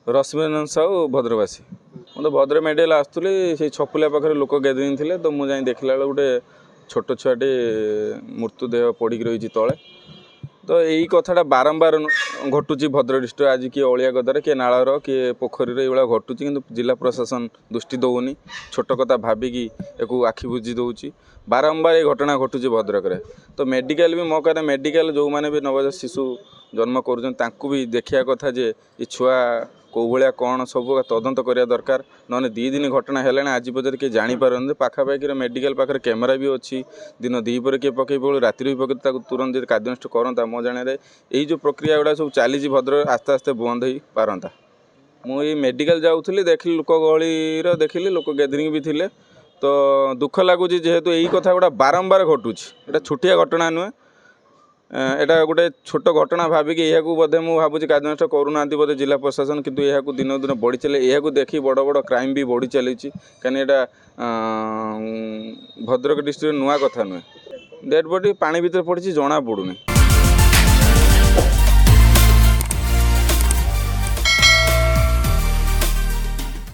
रश्मिरंजन साहू भद्रवासी मुझे भद्र मेडिकल आसुली से छपुलिया पाखे लोक गैदरिंग थे तो मुझे देखला गोटे छोट छुआटे मृत्युदेह पड़ी रही तले तो यही कथाटा बारंबार घटुची भद्रक डिस्ट्रिक्ट आज किए अलिया गदार किए नालर किए पोखरी ये घटुची कि जिला प्रशासन दृष्टि दौनी छोट कथा भाविकी या आखि बुझी दौर बारंबार ये घटना घटुची भद्रक रे तो मेडिकल भी मो कहते मेडिकल जो मैंने भी नवजात शिशु जन्म कर भी देखा कथा जे ये छुआ कौ भाया कौन सब तदंत करवा दरकार ना 2 दिन घटना है आज पर्यटन किए जापर पाखापाखि मेडिकल पाखे कैमेरा भी अच्छी दिन दीपर किए पकई पकड़ राति भी पकड़ तुरंत कार्य नष्ट करता मो जाने यही जो प्रक्रिया गुड़ा सब चली भद्रक आस्ते आस्ते बंद हो पारता मुझे मेडिकल जाऊँगी देखिली लोक गहलीर देखिली लोक गैदरिंग भी थे तो दुख लगुच जेहेतु यही कथा गुड़ा बारंबार घटुची एटा छोटिया घटना नुहे एटा गोटे छोट घटना भाविकी यह बोधे मुझे भावुँ कार्य नष्ट करूना बोधे जिला प्रशासन किंतु यह दिन दिन बढ़ी चले यह देखी बड़ बड़ क्राइम भी बढ़ी चली कहीं एटा भद्रक डिस्ट्रिक्ट नुआ कथा नुहे डेड बॉडी पानी भीतर पड़ी जना पड़ूनी।